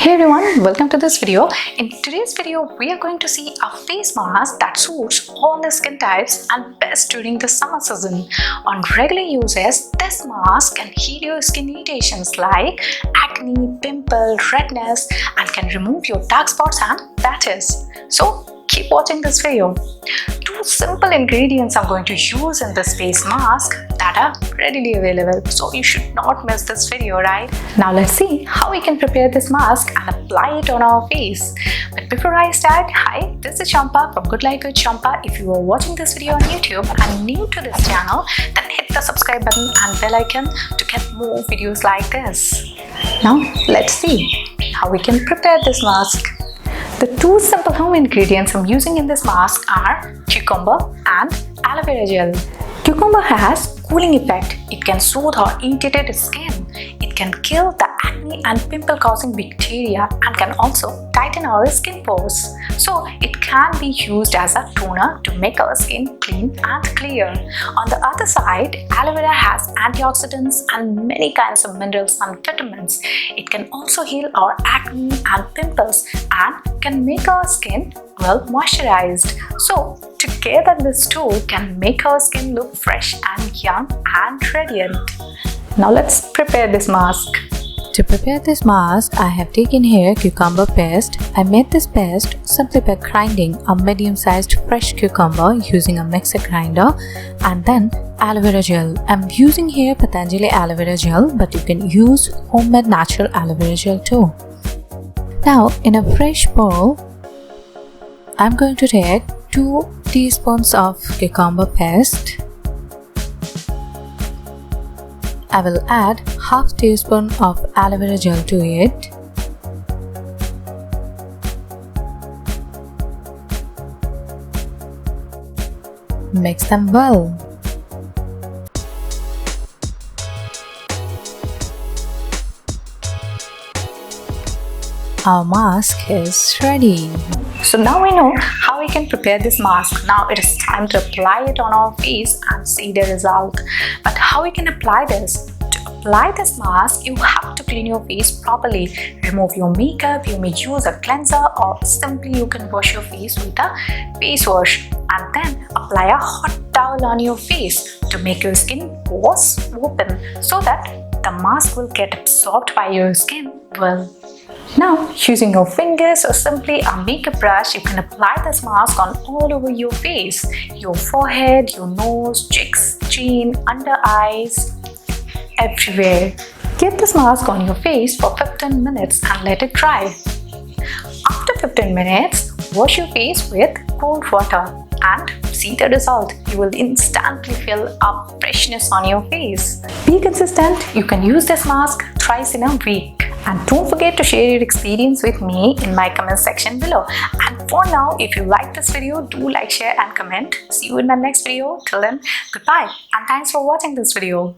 Hey everyone, welcome to this video. In today's video, we are going to see a face mask that suits all the skin types and best during the summer season. On regular uses, this mask can heal your skin irritations like acne, pimple, redness, and can remove your dark spots and patches. So keep watching this video. Two simple ingredients I'm going to use in this face mask that are readily available, so you should not miss this video, right? Now let's see how we can prepare this mask and apply it on our face. But before I start, hi, this is Shampa from Good Life with Shampa. If you are watching this video on YouTube and new to this channel, then hit the subscribe button and bell icon to get more videos like this. Now let's see how we can prepare this mask. The two simple home ingredients I'm using in this mask are cucumber and aloe vera gel. Cucumber has cooling effect. It can soothe or irritate skin. It can kill the acne and pimple causing bacteria and can also tighten our skin pores. So it can be used as a toner to make our skin clean and clear. On the other side, aloe vera has antioxidants and many kinds of minerals and vitamins. It can also heal our acne and pimples and can make our skin well moisturized. So together this two can make our skin look fresh and young and radiant. Now let's prepare this mask. To prepare this mask, I have taken here cucumber paste. I made this paste simply by grinding a medium-sized fresh cucumber using a mixer grinder, and then aloe vera gel. I'm using here Patanjali aloe vera gel, but you can use homemade natural aloe vera gel too. Now in a fresh bowl, I'm going to take 2 teaspoons of cucumber paste. I will add half teaspoon of aloe vera gel to it. Mix them well. Our mask is ready. So now we know how we can prepare this mask. Now it is time to apply it on our face and see the result. But how we can apply this? To apply this mask, you have to clean your face properly. Remove your makeup, you may use a cleanser, or simply you can wash your face with a face wash. And then apply a hot towel on your face to make your skin pores open so that the mask will get absorbed by your skin well. Now, using your fingers or simply a makeup brush, you can apply this mask on all over your face, your forehead, your nose, cheeks, chin, under eyes, everywhere. Get this mask on your face for 15 minutes and let it dry. After 15 minutes, wash your face with cold water and see the result. You will instantly feel a freshness on your face. Be consistent. You can use this mask thrice in a week. And don't forget to share your experience with me in my comment section below. And for now, if you like this video, do like, share and comment. See you in my next video. Till then, goodbye and thanks for watching this video.